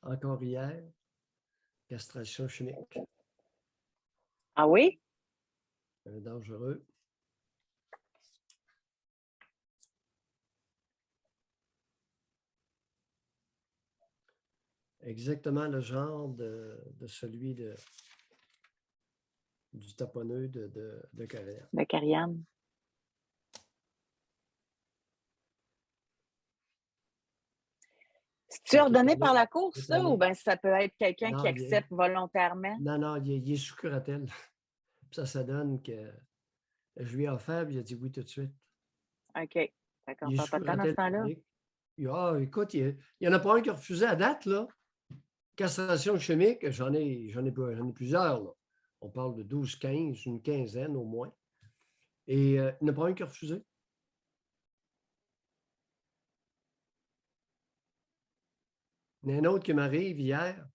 encore hier, castration chimique, Ah oui? dangereux. Exactement le genre de celui du taponneux de carrière. De Cariane. C'est-tu ordonné par la cour, Cette ça, ou année. bien ça peut être quelqu'un qui Non, accepte volontairement? non, il est sous curatelle. Puis ça donne que je lui ai offert, puis il a dit oui tout de suite. OK. Fait qu'on Il est perd sous pas de temps dans ce curatelle temps-là. publique. Écoute, il y en a pas un qui a refusé à date, là. Castration chimique, j'en ai plusieurs, là. On parle de 12, 15, une quinzaine au moins. Et il n'y en a pas un qui a refusé. Il y en a un autre qui m'arrive hier.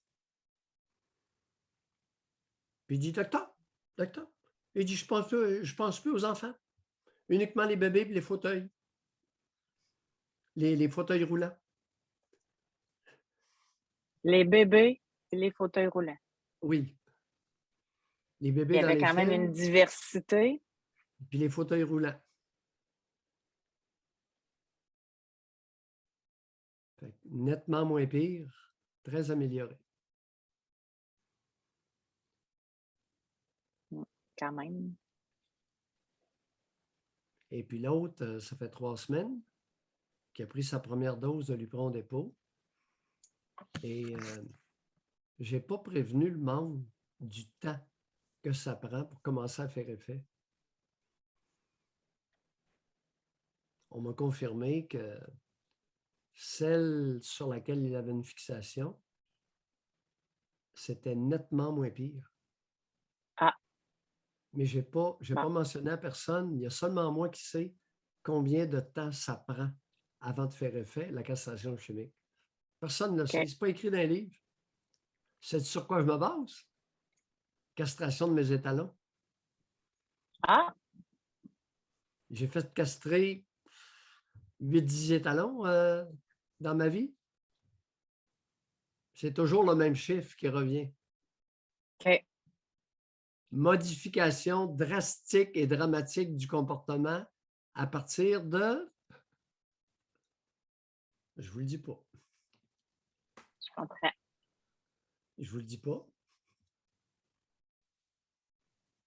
Puis il dit, docteur. Il dit, je pense plus aux enfants. Uniquement les bébés et les fauteuils. Les fauteuils roulants. Les bébés et les fauteuils roulants. Oui. Les Il bébés y dans avait les quand même une films, diversité. puis les fauteuils roulants. Fait que nettement moins pire, très amélioré. Quand même. Et puis l'autre, ça fait 3 semaines, qui a pris sa première dose de Lupron Dépôt. Et je n'ai pas prévenu le monde du temps que ça prend pour commencer à faire effet. On m'a confirmé que celle sur laquelle il avait une fixation, c'était nettement moins pire. Ah. Mais je n'ai pas mentionné à personne. Il y a seulement moi qui sais combien de temps ça prend avant de faire effet, la castration chimique. Personne ne le sait. Ce n'est pas écrit dans les livres. C'est sur quoi je me base? Castration de mes étalons. Ah! J'ai fait castrer 8-10 étalons dans ma vie. C'est toujours le même chiffre qui revient. OK. Modification drastique et dramatique du comportement à partir de... Je vous le dis pas. Je comprends. Je vous le dis pas.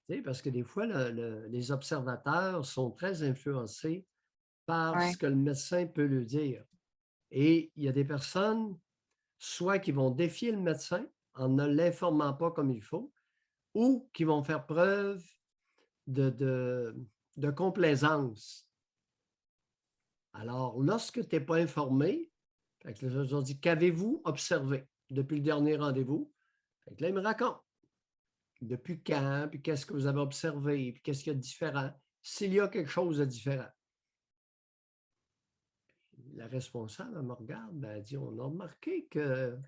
Tu sais, parce que des fois, les observateurs sont très influencés par ce que le médecin peut lui dire. Et il y a des personnes, soit qui vont défier le médecin en ne l'informant pas comme il faut, ou qui vont faire preuve de complaisance. Alors, lorsque tu n'es pas informé, je leur dis, qu'avez-vous observé depuis le dernier rendez-vous? Là, il me raconte. Depuis quand, puis qu'est-ce que vous avez observé, puis qu'est-ce qu'il y a de différent, s'il y a quelque chose de différent. La responsable, elle me regarde, elle dit, on a remarqué qu'il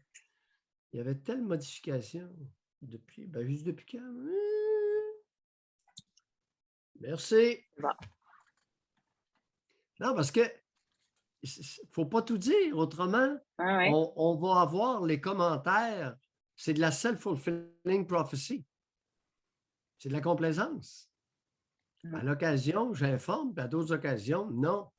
y avait telle modification depuis, juste depuis quand? Merci. Bon. Non, parce que il ne faut pas tout dire. Autrement, on va avoir les commentaires. C'est de la self-fulfilling prophecy. C'est de la complaisance. À l'occasion, j'informe, puis à d'autres occasions, non.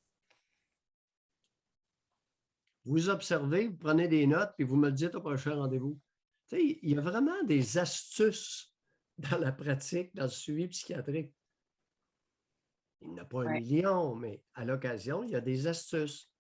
Vous observez, vous prenez des notes, puis vous me le dites au prochain rendez-vous. Tu sais, il y a vraiment des astuces dans la pratique, dans le suivi psychiatrique. Il n'y en a pas 1 million, mais à l'occasion, il y a des astuces.